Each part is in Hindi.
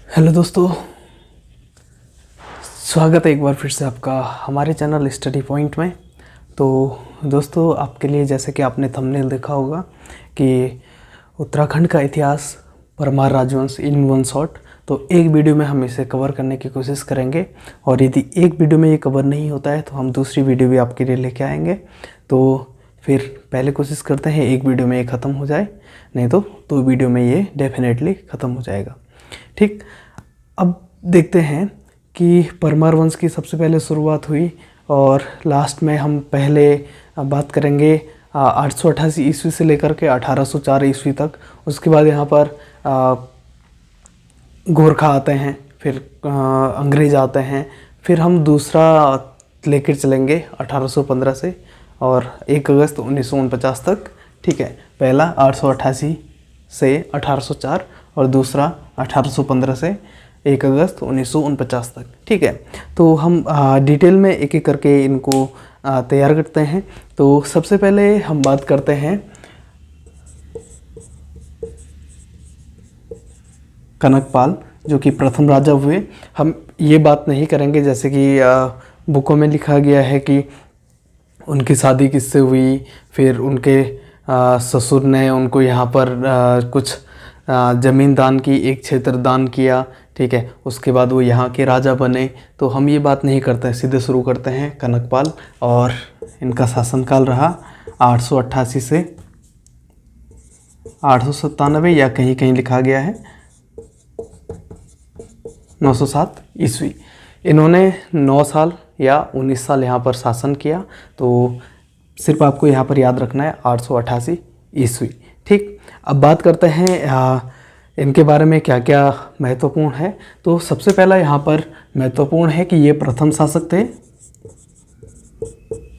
हेलो दोस्तों, स्वागत है एक बार फिर से आपका हमारे चैनल स्टडी पॉइंट में। तो दोस्तों, आपके लिए जैसे कि आपने थंबनेल देखा होगा कि उत्तराखंड का इतिहास, परमार राजवंश इन वन शॉट। तो एक वीडियो में हम इसे कवर करने की कोशिश करेंगे, और यदि एक वीडियो में ये कवर नहीं होता है तो हम दूसरी वीडियो भी आपके लिए लेके आएंगे। तो फिर पहले कोशिश करते हैं एक वीडियो में ये ख़त्म हो जाए, नहीं तो 2 वीडियो में ये डेफिनेटली ख़त्म हो जाएगा। ठीक, अब देखते हैं कि परमार वंश की सबसे पहले शुरुआत हुई, और लास्ट में हम पहले बात करेंगे 888 ईस्वी से लेकर के 1804 ईस्वी तक। उसके बाद यहाँ पर गोरखा आते हैं, फिर अंग्रेज आते हैं, फिर हम दूसरा लेकर चलेंगे 1815 से और 1 अगस्त 1949 तक। ठीक है, पहला 888 से 1804 और दूसरा 1815 से 1 अगस्त 1949 तक। ठीक है, तो हम डिटेल में एक एक करके इनको तैयार करते हैं। तो सबसे पहले हम बात करते हैं कनकपाल, जो कि प्रथम राजा हुए। हम ये बात नहीं करेंगे जैसे कि बुकों में लिखा गया है कि उनकी शादी किससे हुई, फिर उनके ससुर ने उनको यहाँ पर कुछ ज़मीन दान की, एक क्षेत्र दान किया। ठीक है, उसके बाद वो यहाँ के राजा बने। तो हम ये बात नहीं करते हैं, सीधे शुरू करते हैं कनकपाल। और इनका शासनकाल रहा 888 से 897, या कहीं कहीं लिखा गया है 907 ईस्वी। इन्होंने 9 साल या 19 साल यहाँ पर शासन किया। तो सिर्फ आपको यहाँ पर याद रखना है 888 ईस्वी। ठीक, अब बात करते हैं इनके बारे में क्या क्या महत्वपूर्ण है। तो सबसे पहला यहाँ पर महत्वपूर्ण है कि ये प्रथम शासक थे,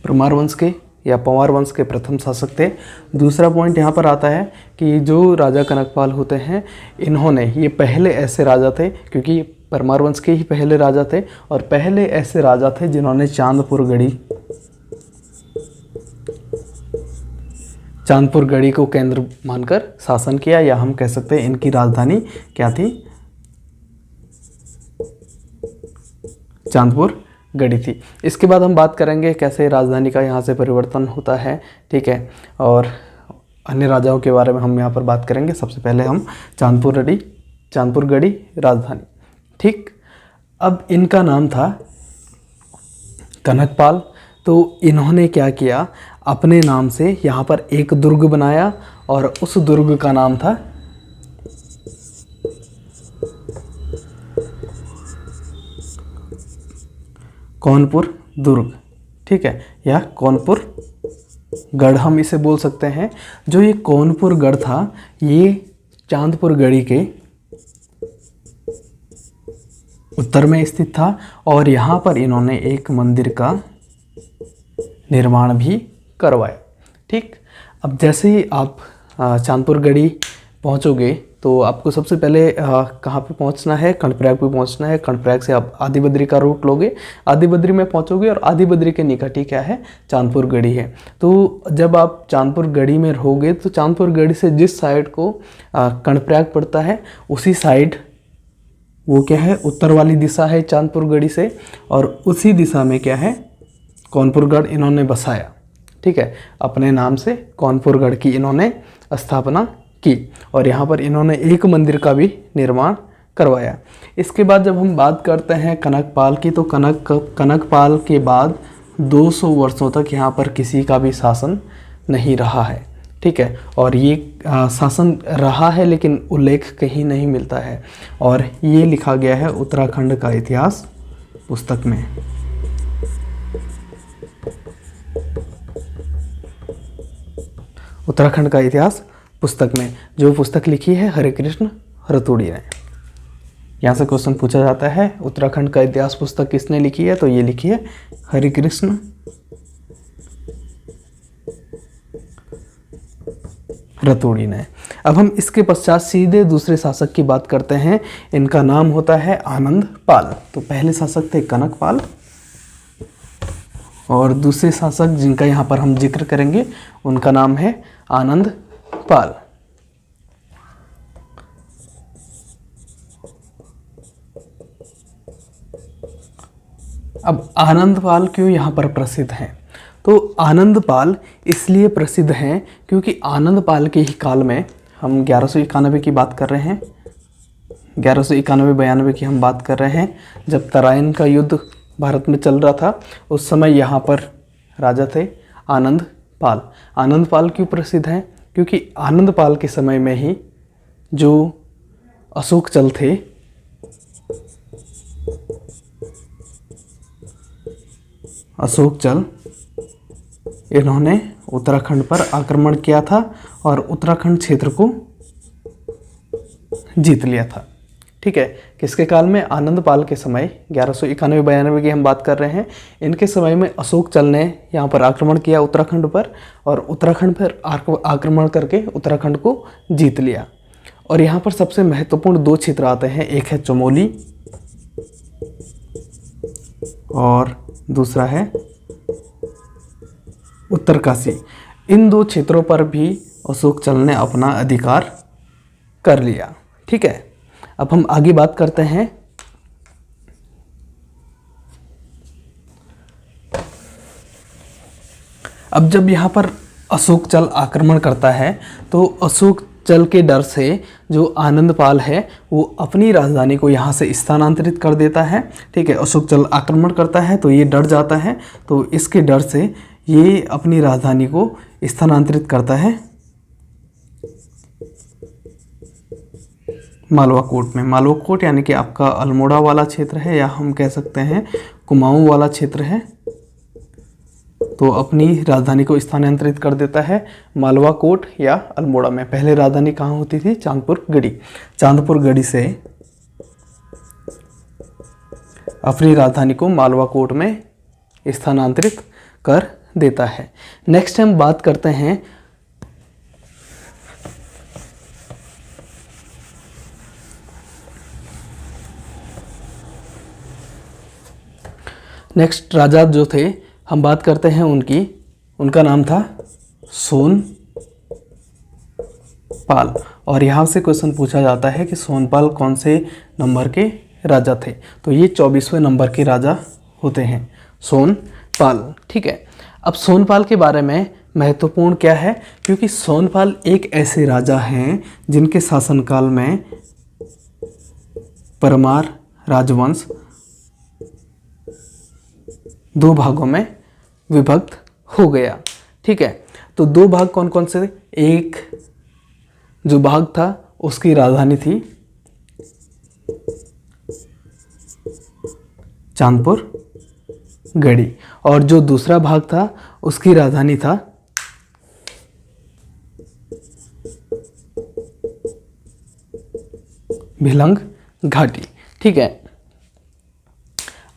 परमार वंश के या पंवार वंश के प्रथम शासक थे। दूसरा पॉइंट यहाँ पर आता है कि जो राजा कनकपाल होते हैं, इन्होंने ये पहले ऐसे राजा थे, क्योंकि परमार वंश के ही पहले राजा थे, और पहले ऐसे राजा थे जिन्होंने चांदपुर गढ़ी को केंद्र मानकर शासन किया, या हम कह सकते हैं इनकी राजधानी क्या थी, चांदपुर गढ़ी थी। इसके बाद हम बात करेंगे कैसे राजधानी का यहाँ से परिवर्तन होता है। ठीक है, और अन्य राजाओं के बारे में हम यहाँ पर बात करेंगे। सबसे पहले हम चांदपुर गढ़ी राजधानी। ठीक, अब इनका नाम था कनकपाल। तो इन्होंने क्या किया, अपने नाम से यहाँ पर एक दुर्ग बनाया, और उस दुर्ग का नाम था कौनपुर दुर्ग। ठीक है, या कौनपुर गढ़ हम इसे बोल सकते हैं। जो ये कौनपुर गढ़ था, ये चांदपुर गढ़ी के उत्तर में स्थित था, और यहाँ पर इन्होंने एक मंदिर का निर्माण भी करवाया। ठीक, अब जैसे ही आप चांदपुर गढ़ी पहुँचोगे तो आपको सबसे पहले कहाँ पे पहुँचना है, कर्णप्रयाग पे पहुँचना है। कर्णप्रयाग से आप आदि बद्री का रूट लोगे, आदि बद्री में पहुँचोगे, और आदि बद्री के निकट ही क्या है, चांदपुर गढ़ी है। तो जब आप चांदपुर गढ़ी में रहोगे तो चांदपुर गढ़ी से जिस साइड को कर्णप्रयाग पड़ता है, उसी साइड वो क्या है, उत्तर वाली दिशा है चांदपुर गढ़ी से, और उसी दिशा में क्या है, कौनपुरगढ़ इन्होंने बसाया। ठीक है, अपने नाम से कौनपुरगढ़ की इन्होंने स्थापना की, और यहाँ पर इन्होंने एक मंदिर का भी निर्माण करवाया। इसके बाद जब हम बात करते हैं कनकपाल की, तो कनकपाल के बाद 200 वर्षों तक यहाँ पर किसी का भी शासन नहीं रहा है। ठीक है, और ये शासन रहा है लेकिन उल्लेख कहीं नहीं मिलता है, और ये लिखा गया है उत्तराखंड का इतिहास पुस्तक में। उत्तराखंड का इतिहास पुस्तक में, जो पुस्तक लिखी है हरिकृष्ण रतूड़ी ने। यहाँ से क्वेश्चन पूछा जाता है, उत्तराखंड का इतिहास पुस्तक किसने लिखी है, तो ये लिखी है हरिकृष्ण रतूड़ी ने। अब हम इसके पश्चात सीधे दूसरे शासक की बात करते हैं। इनका नाम होता है आनंद पाल। तो पहले शासक थे कनकपाल, और दूसरे शासक जिनका यहाँ पर हम जिक्र करेंगे उनका नाम है आनंद पाल। अब आनंदपाल क्यों यहाँ पर प्रसिद्ध हैं? तो आनंदपाल इसलिए प्रसिद्ध हैं क्योंकि आनंदपाल के ही काल में, हम 1191 की बात कर रहे हैं, 1191-92 की हम बात कर रहे हैं, जब तराइन का युद्ध भारत में चल रहा था, उस समय यहाँ पर राजा थे आनंदपाल। आनंदपाल क्यों प्रसिद्ध हैं? क्योंकि आनंदपाल के समय में ही जो अशोक चल थे, अशोक चल, इन्होंने उत्तराखंड पर आक्रमण किया था और उत्तराखंड क्षेत्र को जीत लिया था। ठीक है, किसके काल में? आनंदपाल के समय, 1191-92 की हम बात कर रहे हैं। इनके समय में अशोक चल ने यहाँ पर आक्रमण किया उत्तराखंड पर, और उत्तराखंड पर आक्रमण करके उत्तराखंड को जीत लिया। और यहाँ पर सबसे महत्वपूर्ण 2 क्षेत्र आते हैं, एक है चमोली और दूसरा है उत्तरकाशी। इन 2 क्षेत्रों पर भी अशोक चल ने अपना अधिकार कर लिया। ठीक है, अब हम आगे बात करते हैं अब जब यहाँ पर अशोक चल आक्रमण करता है तो अशोक चल के डर से जो आनंदपाल है वो अपनी राजधानी को यहाँ से स्थानांतरित कर देता है। ठीक है, अशोक चल आक्रमण करता है तो ये डर जाता है, तो इसके डर से ये अपनी राजधानी को स्थानांतरित करता है मालवा कोट में। मालवा कोट यानी कि आपका अल्मोड़ा वाला क्षेत्र है, या हम कह सकते हैं कुमाऊं वाला क्षेत्र है। तो अपनी राजधानी को स्थानांतरित कर देता है मालवा कोट या अल्मोड़ा में। पहले राजधानी कहाँ होती थी? चांदपुर गढ़ी। चांदपुर गढ़ी से अपनी राजधानी को मालवा कोट में स्थानांतरित कर देता है। नेक्स्ट हम बात करते हैं नेक्स्ट राजा जो थे, हम बात करते हैं उनकी। उनका नाम था सोनपाल। और यहाँ से क्वेश्चन पूछा जाता है कि सोनपाल कौन से नंबर के राजा थे? तो ये 24वें नंबर के राजा होते हैं सोनपाल। ठीक है, अब सोनपाल के बारे में महत्वपूर्ण क्या है? क्योंकि सोनपाल एक ऐसे राजा हैं जिनके शासनकाल में परमार राजवंश 2 भागों में विभक्त हो गया। ठीक है, तो 2 भाग कौन कौन से? एक जो भाग था उसकी राजधानी थी चांदपुर गढ़ी, और जो दूसरा भाग था उसकी राजधानी था भिलंग घाटी। ठीक है,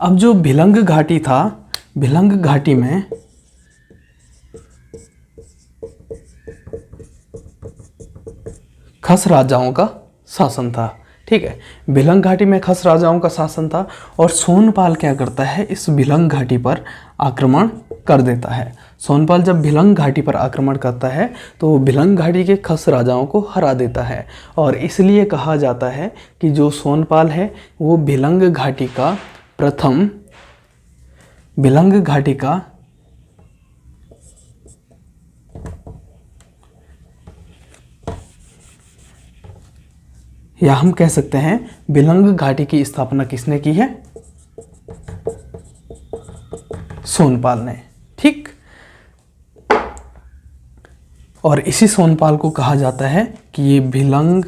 अब जो भिलंग घाटी था, भिलंग घाटी में खस राजाओं का शासन था। ठीक है, भिलंग घाटी में खस राजाओं का शासन था, और सोनपाल क्या करता है? इस भिलंग घाटी पर आक्रमण कर देता है। सोनपाल जब भिलंग घाटी पर आक्रमण करता है तो भिलंग घाटी के खस राजाओं को हरा देता है, और इसलिए कहा जाता है कि जो सोनपाल है वो भिलंग घाटी का प्रथम, भिलंग घाटी का या हम कह सकते हैं भिलंग घाटी की स्थापना किसने की है? सोनपाल ने। ठीक, और इसी सोनपाल को कहा जाता है कि ये भिलंग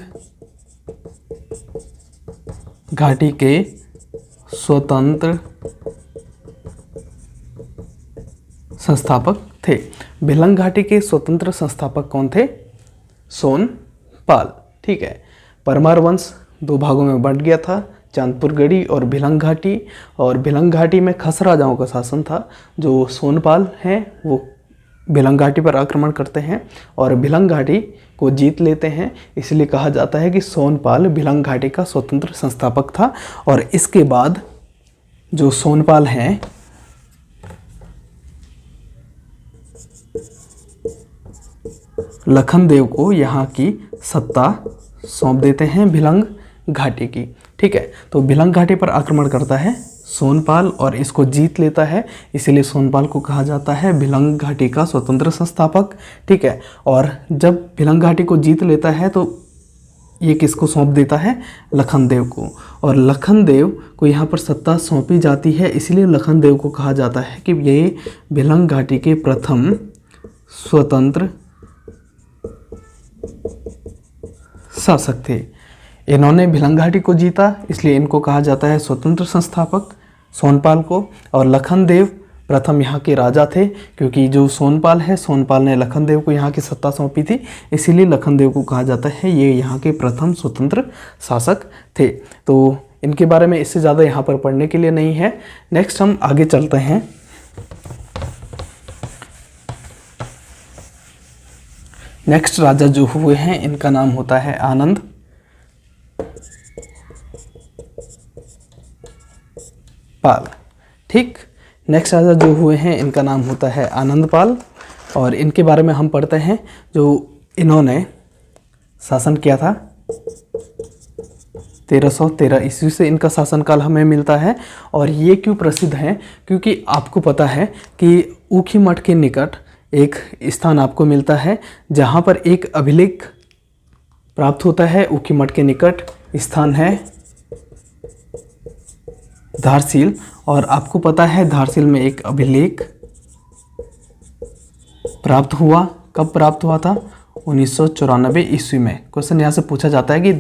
घाटी के स्वतंत्र संस्थापक थे। भिलंग घाटी के स्वतंत्र संस्थापक कौन थे? सोनपाल। ठीक है, परमार वंश 2 भागों में बंट गया था, चांदपुर गढ़ी और भिलंग घाटी, और भिलंग घाटी में खस राजाओं का शासन था। जो सोनपाल हैं वो भिलंग घाटी पर आक्रमण करते हैं और भिलंग घाटी को जीत लेते हैं, इसलिए कहा जाता है कि सोनपाल भिलंग घाटी का स्वतंत्र संस्थापक था। और इसके बाद जो सोनपाल हैं लखनदेव को यहाँ की सत्ता सौंप देते हैं भिलंग घाटी की। ठीक है, तो भिलंग घाटी पर आक्रमण करता है सोनपाल और इसको जीत लेता है, इसीलिए सोनपाल को कहा जाता है भिलंग घाटी का स्वतंत्र संस्थापक। ठीक है, और जब भिलंग घाटी को जीत लेता है तो ये किसको सौंप देता है, लखनदेव को, और लखनदेव को यहाँ पर सत्ता सौंपी जाती है, इसलिए लखनदेव को कहा जाता है कि ये भिलंग घाटी के प्रथम स्वतंत्र शासक थे। इन्होंने भिलंग घाटी को जीता, इसलिए इनको कहा जाता है स्वतंत्र संस्थापक सोनपाल को, और लखनदेव प्रथम यहाँ के राजा थे, क्योंकि जो सोनपाल है, सोनपाल ने लखनदेव को यहाँ की सत्ता सौंपी थी, इसीलिए लखनदेव को कहा जाता है ये यहाँ के प्रथम स्वतंत्र शासक थे। तो इनके बारे में इससे ज़्यादा यहाँ पर पढ़ने के लिए नहीं है। नेक्स्ट हम आगे चलते हैं। नेक्स्ट राजा जो हुए हैं इनका नाम होता है आनंद पाल। ठीक, नेक्स्ट राजा जो हुए हैं इनका नाम होता है आनंद पाल, और इनके बारे में हम पढ़ते हैं। जो इन्होंने शासन किया था 1313 ईस्वी से इनका शासनकाल हमें मिलता है। और ये क्यों प्रसिद्ध हैं, क्योंकि आपको पता है कि ऊखी मठ के निकट एक स्थान आपको मिलता है जहाँ पर एक अभिलेख प्राप्त होता है। ऊखी मठ के निकट स्थान है धारसील, और आपको पता है धारसील में एक अभिलेख प्राप्त हुआ। कब प्राप्त हुआ था, 1994 ईस्वी में। क्वेश्चन यहाँ से पूछा जाता है कि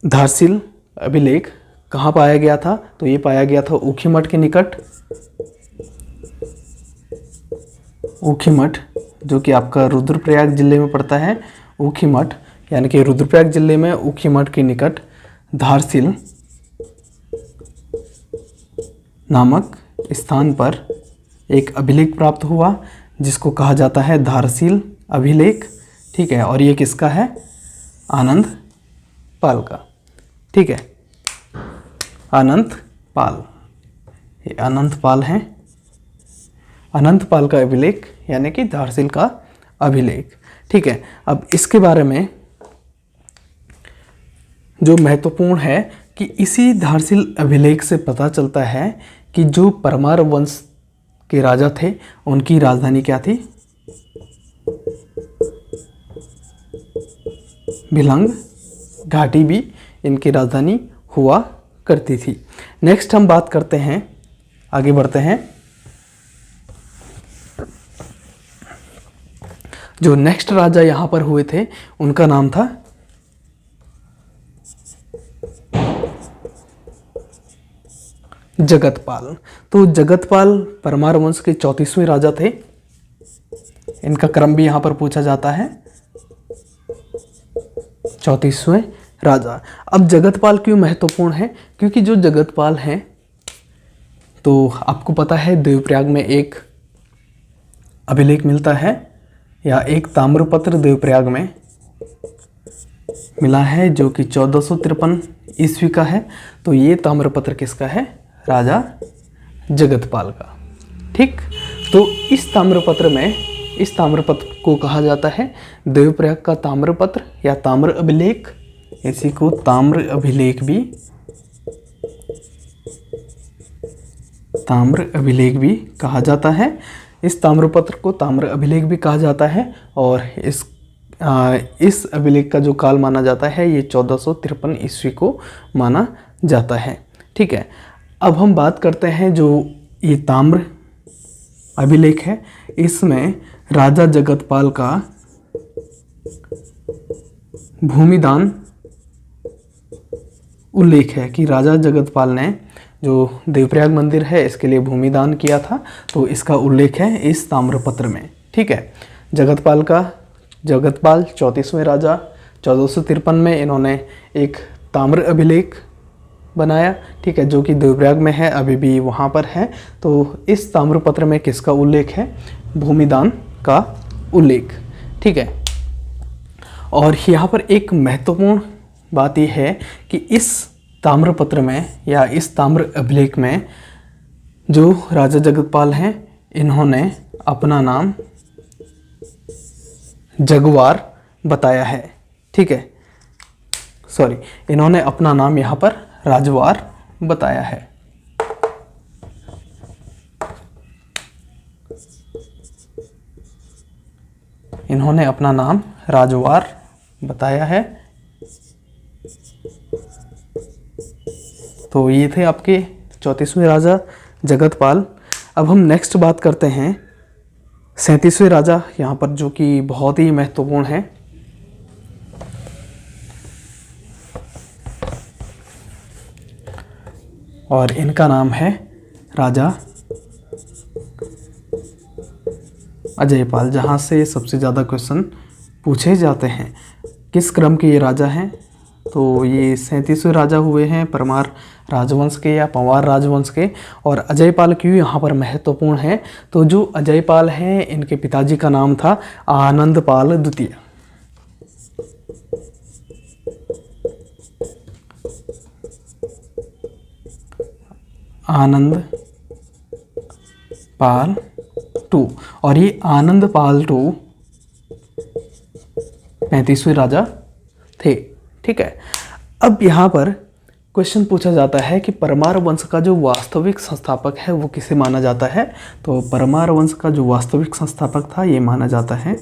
धारसील अभिलेख कहाँ पाया गया था, तो ये पाया गया था ऊखी मठ के निकट। ऊखी मठ जो कि आपका रुद्रप्रयाग जिले में पड़ता है, ऊखी मठ यानी कि रुद्रप्रयाग जिले में ऊखी मठ के निकट धारसील नामक स्थान पर एक अभिलेख प्राप्त हुआ जिसको कहा जाता है धारसील अभिलेख। ठीक है, और ये किसका है, आनंद पाल का। ठीक है, अनंत पाल, ये अनंत पाल हैं। अनंत पाल का अभिलेख यानी कि धारसील का अभिलेख। ठीक है, अब इसके बारे में जो महत्वपूर्ण है कि इसी धारसील अभिलेख से पता चलता है कि जो परमार वंश के राजा थे उनकी राजधानी क्या थी, भिलंग घाटी भी इनकी राजधानी हुआ करती थी। नेक्स्ट हम बात करते हैं, आगे बढ़ते हैं। जो नेक्स्ट राजा यहाँ पर हुए थे उनका नाम था जगतपाल। तो जगतपाल परमार वंश के 34वें राजा थे। इनका क्रम भी यहाँ पर पूछा जाता है, 34वें राजा। अब जगतपाल क्यों महत्वपूर्ण है, क्योंकि जो जगतपाल हैं तो आपको पता है देवप्रयाग में एक अभिलेख मिलता है या एक ताम्रपत्र देवप्रयाग में मिला है जो कि 1453 ईस्वी का है। तो ये ताम्रपत्र किसका है, राजा जगतपाल का। ठीक, तो इस ताम्रपत्र को कहा जाता है देवप्रयाग का ताम्रपत्र या ताम्र अभिलेख। इसी को ताम्र अभिलेख भी कहा जाता है। इस ताम्रपत्र को ताम्र अभिलेख भी कहा जाता है, और इस अभिलेख का जो काल माना जाता है ये 1453 ईस्वी को माना जाता है। ठीक है, अब हम बात करते हैं जो ये ताम्र अभिलेख है, इसमें राजा जगतपाल का भूमिदान उल्लेख है कि राजा जगतपाल ने जो देवप्रयाग मंदिर है इसके लिए भूमिदान किया था, तो इसका उल्लेख है इस ताम्रपत्र में। ठीक है, जगतपाल 34वें राजा 1453 में इन्होंने एक ताम्र अभिलेख बनाया। ठीक है, जो कि देवप्रयाग में है, अभी भी वहाँ पर है। तो इस ताम्रपत्र में किसका उल्लेख है, भूमिदान का उल्लेख। ठीक है, और यहाँ पर एक महत्वपूर्ण बात यह है कि इस ताम्रपत्र में या इस ताम्र अभिलेख में जो राजा जगतपाल हैं इन्होंने अपना नाम जगवार बताया है। ठीक है, इन्होंने अपना नाम यहाँ पर राजवार बताया है। इन्होंने अपना नाम राजवार बताया है। तो ये थे आपके 34वें राजा जगतपाल। अब हम नेक्स्ट बात करते हैं 37वें राजा, यहाँ पर जो कि बहुत ही महत्वपूर्ण है। और इनका नाम है राजा अजयपाल, जहाँ से सबसे ज़्यादा क्वेश्चन पूछे जाते हैं। किस क्रम के ये राजा हैं? तो ये 37वें राजा हुए हैं परमार राजवंश के या पंवार राजवंश के। और अजयपाल क्यों यहाँ पर महत्वपूर्ण है? तो जो अजयपाल हैं इनके पिताजी का नाम था आनंदपाल द्वितीय। आनंद पाल टू, और ये आनंद पाल टू 35वें राजा थे। ठीक है, अब यहाँ पर क्वेश्चन पूछा जाता है कि परमार वंश का जो वास्तविक संस्थापक है वो किसे माना जाता है? तो परमार वंश का जो वास्तविक संस्थापक था ये माना जाता है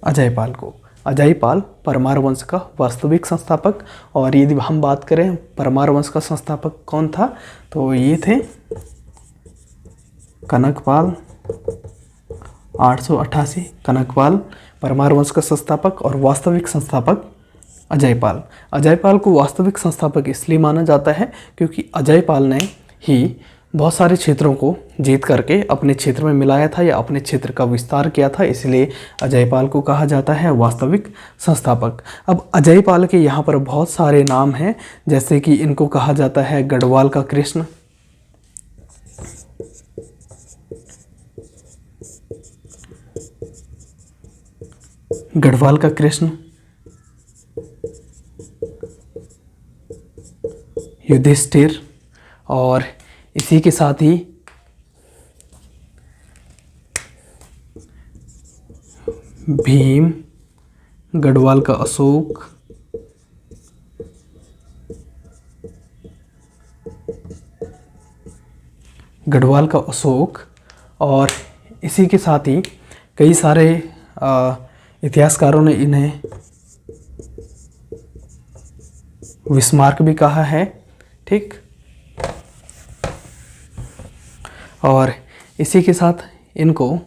अजयपाल को। अजयपाल परमार वंश का वास्तविक संस्थापक। और यदि हम बात करें परमार वंश का संस्थापक कौन था, तो ये थे कनकपाल 888। कनकपाल परमार वंश का संस्थापक और वास्तविक संस्थापक अजयपाल। अजयपाल को वास्तविक संस्थापक इसलिए माना जाता है क्योंकि अजयपाल ने ही बहुत सारे क्षेत्रों को जीत करके अपने क्षेत्र में मिलाया था या अपने क्षेत्र का विस्तार किया था, इसलिए अजयपाल को कहा जाता है वास्तविक संस्थापक। अब अजयपाल के यहाँ पर बहुत सारे नाम हैं, जैसे कि इनको कहा जाता है गढ़वाल का कृष्ण, गढ़वाल का कृष्ण, युधिष्ठिर, और इसी के साथ ही भीम, गढ़वाल का अशोक, गढ़वाल का अशोक, और इसी के साथ ही कई सारे इतिहासकारों ने इन्हें विस्मार्क भी कहा है। ठीक, और इसी के साथ इनको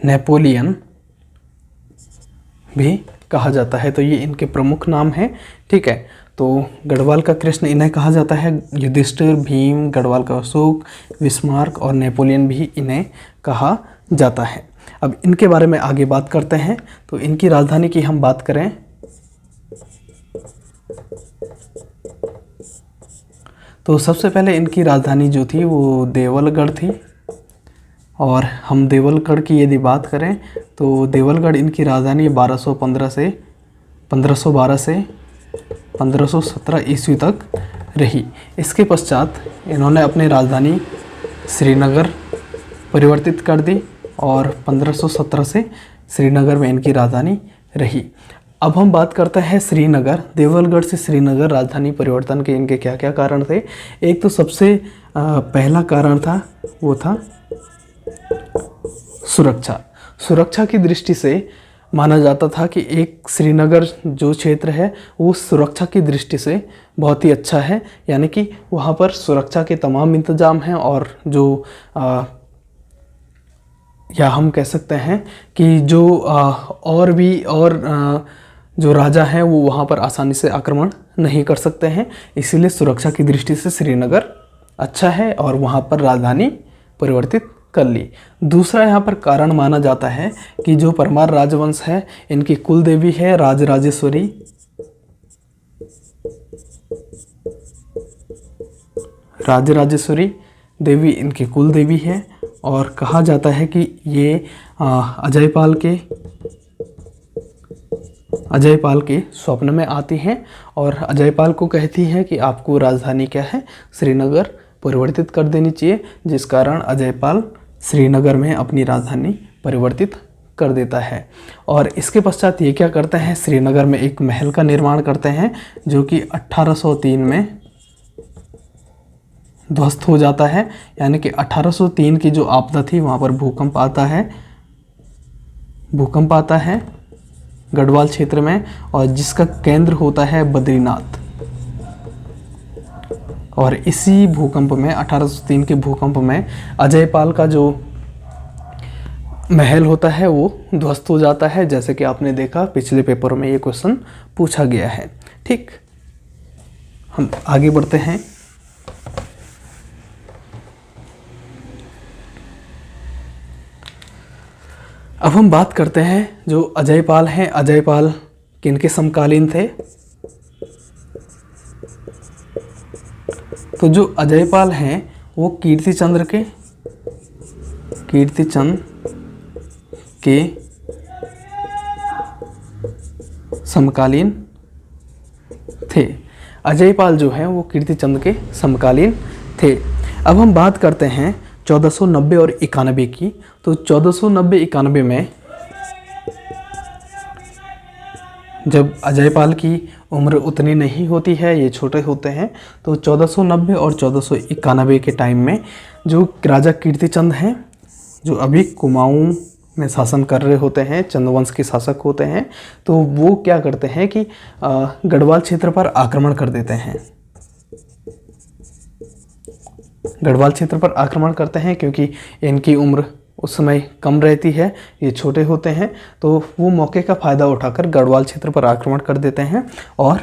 नेपोलियन भी कहा जाता है। तो ये इनके प्रमुख नाम हैं। ठीक है, तो गढ़वाल का कृष्ण इन्हें कहा जाता है, युधिष्ठिर, भीम, गढ़वाल का अशोक, विस्मार्क और नेपोलियन भी इन्हें कहा जाता है। अब इनके बारे में आगे बात करते हैं। तो इनकी राजधानी की हम बात करें तो सबसे पहले इनकी राजधानी जो थी वो देवलगढ़ थी। और हम देवलगढ़ की यदि बात करें तो देवलगढ़ इनकी राजधानी 1512 से 1517 ईस्वी तक रही। इसके पश्चात इन्होंने अपनी राजधानी श्रीनगर परिवर्तित कर दी और 1517 से श्रीनगर में इनकी राजधानी रही। अब हम बात करते हैं श्रीनगर। देवलगढ़ से श्रीनगर राजधानी परिवर्तन के इनके क्या क्या कारण थे? एक तो सबसे पहला कारण था वो था सुरक्षा। सुरक्षा की दृष्टि से माना जाता था कि एक श्रीनगर जो क्षेत्र है वो सुरक्षा की दृष्टि से बहुत ही अच्छा है, यानी कि वहाँ पर सुरक्षा के तमाम इंतजाम हैं। और जो या हम कह सकते हैं कि जो जो राजा हैं वो वहाँ पर आसानी से आक्रमण नहीं कर सकते हैं, इसीलिए सुरक्षा की दृष्टि से श्रीनगर अच्छा है और वहाँ पर राजधानी परिवर्तित कर ली। दूसरा यहाँ पर कारण माना जाता है कि जो परमार राजवंश है इनकी कुल देवी है राजराजेश्वरी। राजराजेश्वरी देवी इनकी कुल देवी है और कहा जाता है कि ये अजयपाल के स्वप्न में आती हैं और अजयपाल को कहती हैं कि आपको राजधानी क्या है, श्रीनगर परिवर्तित कर देनी चाहिए, जिस कारण अजयपाल श्रीनगर में अपनी राजधानी परिवर्तित कर देता है। और इसके पश्चात ये क्या करते हैं, श्रीनगर में एक महल का निर्माण करते हैं जो कि 1803 में ध्वस्त हो जाता है। यानी कि 1803 की जो आपदा थी वहाँ पर भूकंप आता है गढ़वाल क्षेत्र में, और जिसका केंद्र होता है बद्रीनाथ। और इसी भूकंप में 1803 के भूकंप में अजयपाल का जो महल होता है वो ध्वस्त हो जाता है, जैसे कि आपने देखा पिछले पेपर में ये क्वेश्चन पूछा गया है। ठीक, हम आगे बढ़ते हैं। अब हम बात करते हैं जो अजयपाल हैं, अजयपाल किनके समकालीन थे। तो जो अजयपाल हैं वो कीर्तिचंद्र के समकालीन थे। अजयपाल जो है वो कीर्तिचंद्र के समकालीन थे। अब हम बात करते हैं 1490 और 91 की। तो 1490-91 में जब अजयपाल की उम्र उतनी नहीं होती है, ये छोटे होते हैं, तो 1490 और 1491 के टाइम में जो राजा कीर्तिचंद हैं, जो अभी कुमाऊं में शासन कर रहे होते हैं, चंद्रवंश के शासक होते हैं, तो वो क्या करते हैं कि गढ़वाल क्षेत्र पर आक्रमण कर देते हैं। गढ़वाल क्षेत्र पर आक्रमण करते हैं क्योंकि इनकी उम्र उस समय कम रहती है, ये छोटे होते हैं, तो वो मौके का फ़ायदा उठाकर गढ़वाल क्षेत्र पर आक्रमण कर देते हैं और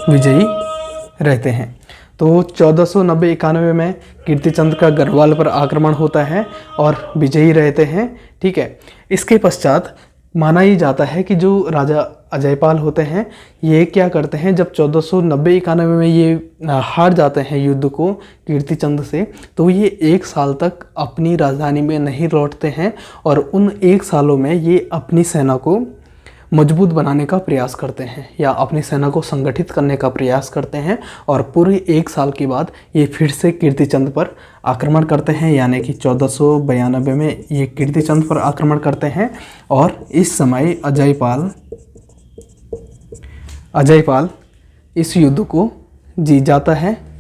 विजयी रहते हैं। तो 1490-91 में कीर्तिचंद का गढ़वाल पर आक्रमण होता है और विजयी रहते हैं। ठीक है, इसके पश्चात माना ही जाता है कि जो राजा अजयपाल होते हैं ये क्या करते हैं, जब 1490-91 में ये हार जाते हैं युद्ध को कीर्तिचंद से, तो ये 1 साल तक अपनी राजधानी में नहीं लौटते हैं और उन 1 सालों में ये अपनी सेना को मजबूत बनाने का प्रयास करते हैं या अपनी सेना को संगठित करने का प्रयास करते हैं। और पूरे 1 साल के बाद ये फिर से कीर्तिचंद पर आक्रमण करते हैं, यानी कि 1492 में ये कीर्तिचंद पर आक्रमण करते हैं। और इस समय अजयपाल इस युद्ध को जीत जाता है।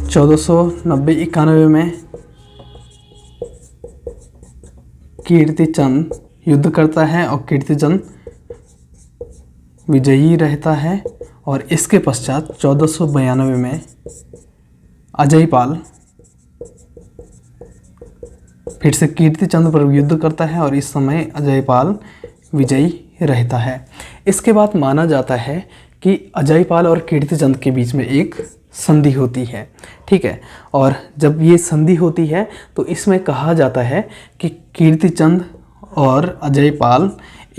चौदह सौ 91 में कीर्तिचंद युद्ध करता है और कीर्तिचंद विजयी रहता है। और इसके पश्चात 1492 में अजयपाल फिर से कीर्तिचंद पर युद्ध करता है और इस समय अजयपाल विजयी रहता है। इसके बाद माना जाता है कि अजयपाल और कीर्तिचंद के बीच में एक संधि होती है। ठीक है, और जब ये संधि होती है तो इसमें कहा जाता है कि कीर्तिचंद और अजयपाल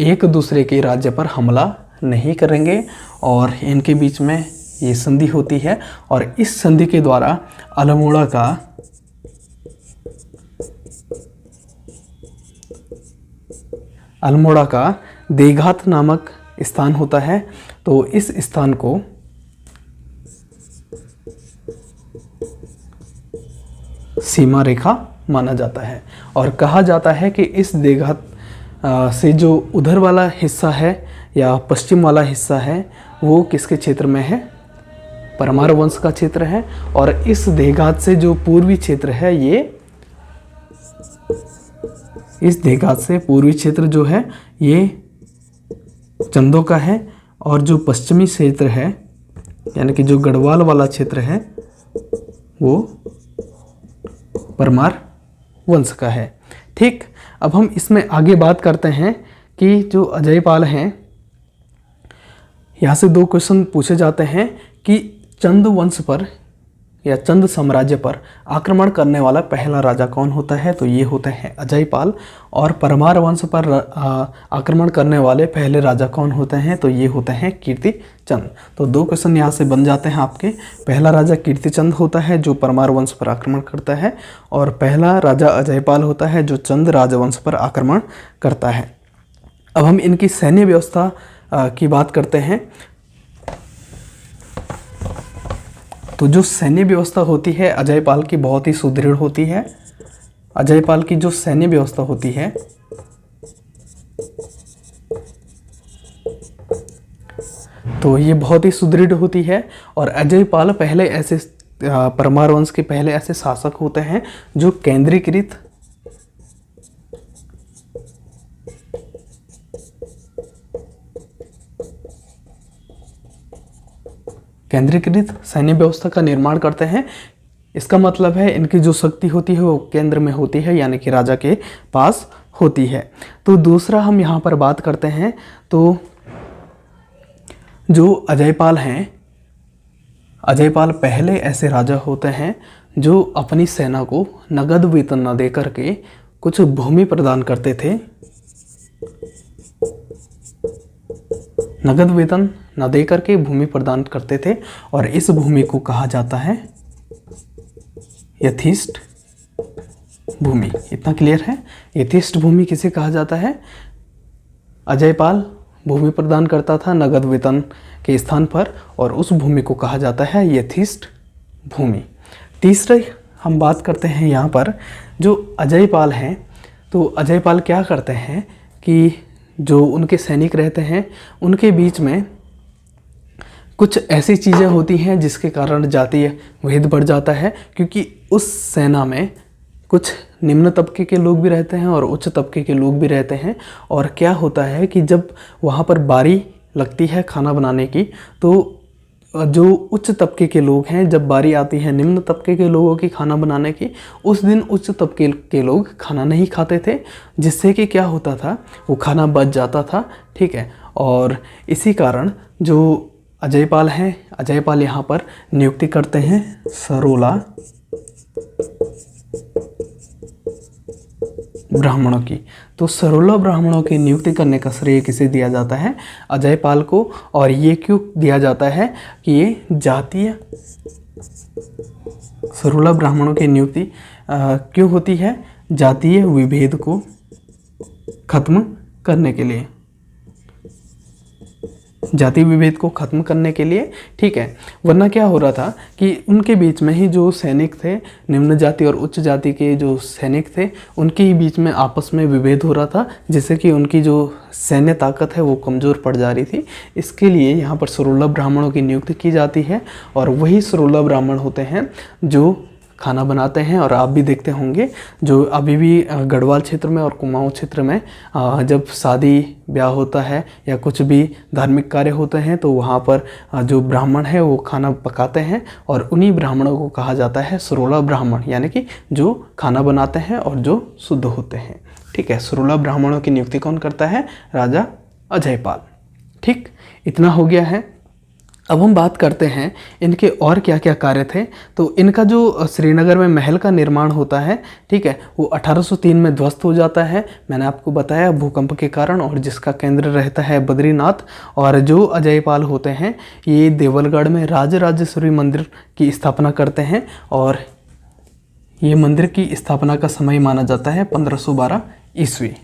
एक दूसरे के राज्य पर हमला नहीं करेंगे और इनके बीच में ये संधि होती है। और इस संधि के द्वारा अल्मोड़ा का देघात नामक स्थान होता है, तो इस स्थान को सीमा रेखा माना जाता है। और कहा जाता है कि इस देघात से जो उधर वाला हिस्सा है या पश्चिम वाला हिस्सा है वो किसके क्षेत्र में है, परमार वंश का क्षेत्र है। और इस देघात से जो पूर्वी क्षेत्र है इस देघात से पूर्वी क्षेत्र जो है ये चंदों का है और जो पश्चिमी क्षेत्र है यानी कि जो गढ़वाल वाला क्षेत्र है वो परमार वंश का है। ठीक, अब हम इसमें आगे बात करते हैं कि जो अजयपाल हैं, यहाँ से 2 क्वेश्चन पूछे जाते हैं कि चंद वंश पर या चंद साम्राज्य पर आक्रमण करने वाला पहला राजा कौन होता है? तो ये होते हैं अजयपाल। और परमार वंश पर आक्रमण करने वाले पहले राजा कौन होते हैं? तो ये होते हैं कीर्तिचंद। तो 2 क्वेश्चन यहाँ से बन जाते हैं आपके। पहला राजा कीर्तिचंद होता है जो परमार वंश पर आक्रमण करता है, और पहला राजा अजयपाल होता है जो चंद राजवंश पर आक्रमण करता है। अब हम इनकी सैन्य व्यवस्था की बात करते हैं। तो जो सैन्य व्यवस्था होती है अजयपाल की बहुत ही सुदृढ़ होती है। अजयपाल की जो सैन्य व्यवस्था होती है तो ये बहुत ही सुदृढ़ होती है। और अजयपाल पहले ऐसे परमार वंश के पहले ऐसे शासक होते हैं जो केंद्रीकृत सैन्य व्यवस्था का निर्माण करते हैं। इसका मतलब है इनकी जो शक्ति होती है वो केंद्र में होती है, यानी कि राजा के पास होती है। तो दूसरा हम यहाँ पर बात करते हैं, तो जो अजयपाल हैं, अजयपाल पहले ऐसे राजा होते हैं जो अपनी सेना को नगद वेतन न दे करके कुछ भूमि प्रदान करते थे। नगद वेतन न दे करके भूमि प्रदान करते थे, और इस भूमि को कहा जाता है यथेष्ट भूमि। इतना क्लियर है? यथेष्ट भूमि किसे कहा जाता है? अजयपाल भूमि प्रदान करता था नगद वेतन के स्थान पर, और उस भूमि को कहा जाता है यथेष्ट भूमि। तीसरे हम बात करते हैं यहाँ पर जो अजयपाल हैं। तो अजयपाल क्या करते हैं कि जो उनके सैनिक रहते हैं उनके बीच में कुछ ऐसी चीज़ें होती हैं जिसके कारण जातीय भेद बढ़ जाता है, क्योंकि उस सेना में कुछ निम्न तबके के लोग भी रहते हैं और उच्च तबके के लोग भी रहते हैं। और क्या होता है कि जब वहाँ पर बारी लगती है खाना बनाने की, तो जो उच्च तबके के लोग हैं, जब बारी आती है निम्न तबके के लोगों की खाना बनाने की, उस दिन उच्च तबके के लोग खाना नहीं खाते थे, जिससे कि क्या होता था, वो खाना बच जाता था। ठीक है, और इसी कारण जो अजयपाल हैं, अजयपाल यहाँ पर नियुक्ति करते हैं सरोला ब्राह्मणों की। तो सरोला ब्राह्मणों की नियुक्ति करने का श्रेय किसे दिया जाता है? अजयपाल को। और ये क्यों दिया जाता है कि ये जातीय सरोला ब्राह्मणों की नियुक्ति क्यों होती है? जातीय विभेद को खत्म करने के लिए, जाति विभेद को खत्म करने के लिए। ठीक है, वरना क्या हो रहा था कि उनके बीच में ही जो सैनिक थे, निम्न जाति और उच्च जाति के जो सैनिक थे, उनके ही बीच में आपस में विभेद हो रहा था, जिससे कि उनकी जो सैन्य ताकत है वो कमज़ोर पड़ जा रही थी। इसके लिए यहाँ पर सरोला ब्राह्मणों की नियुक्ति की जाती है, और वही सरोला ब्राह्मण होते हैं जो खाना बनाते हैं। और आप भी देखते होंगे जो अभी भी गढ़वाल क्षेत्र में और कुमाऊं क्षेत्र में जब शादी ब्याह होता है या कुछ भी धार्मिक कार्य होते हैं, तो वहाँ पर जो ब्राह्मण है वो खाना पकाते हैं, और उन्हीं ब्राह्मणों को कहा जाता है सरोला ब्राह्मण, यानी कि जो खाना बनाते हैं और जो शुद्ध होते हैं। ठीक है, सरोला ब्राह्मणों की नियुक्ति कौन करता है? राजा अजयपाल। ठीक, इतना हो गया है। अब हम बात करते हैं इनके और क्या क्या कार्य थे। तो इनका जो श्रीनगर में महल का निर्माण होता है, ठीक है, वो 1803 में ध्वस्त हो जाता है, मैंने आपको बताया भूकंप के कारण, और जिसका केंद्र रहता है बद्रीनाथ। और जो अजयपाल होते हैं ये देवलगढ़ में राजराजेश्वरी मंदिर की स्थापना करते हैं, और ये मंदिर की स्थापना का समय माना जाता है 1512 ईस्वी।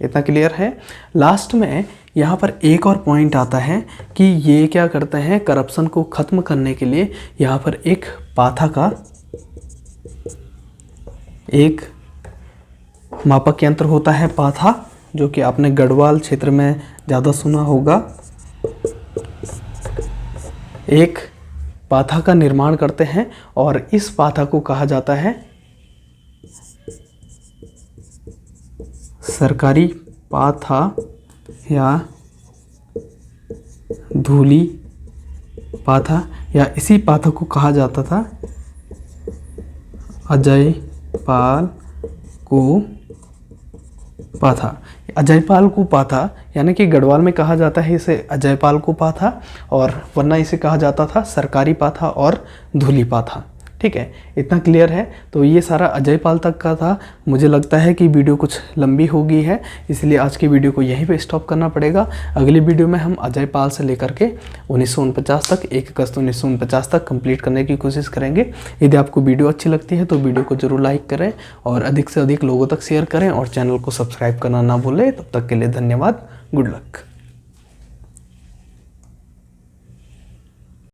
इतना क्लियर है? लास्ट में यहाँ पर एक और पॉइंट आता है कि ये क्या करते हैं, करप्शन को ख़त्म करने के लिए यहाँ पर एक पाथा का एक मापक यंत्र होता है, पाथा, जो कि आपने गढ़वाल क्षेत्र में ज़्यादा सुना होगा। एक पाथा का निर्माण करते हैं, और इस पाथा को कहा जाता है सरकारी पाथा या धूली पाथा, या इसी पाथा को कहा जाता था अजयपाल को पाथा। अजयपाल को पाथा यानी कि गढ़वाल में कहा जाता है इसे अजयपाल को पाथा, और वरना इसे कहा जाता था सरकारी पाथा और धूली पाथा। ठीक है, इतना क्लियर है। तो ये सारा अजय पाल तक का था। मुझे लगता है कि वीडियो कुछ लंबी हो गई है, इसलिए आज की वीडियो को यहीं पे स्टॉप करना पड़ेगा। अगली वीडियो में हम अजय पाल से लेकर के 1949 तक, 1 अगस्त 1949 तक कंप्लीट करने की कोशिश करेंगे। यदि आपको वीडियो अच्छी लगती है तो वीडियो को जरूर लाइक करें और अधिक से अधिक लोगों तक शेयर करें और चैनल को सब्सक्राइब करना ना भूलें। तब तक के लिए धन्यवाद। Good luck.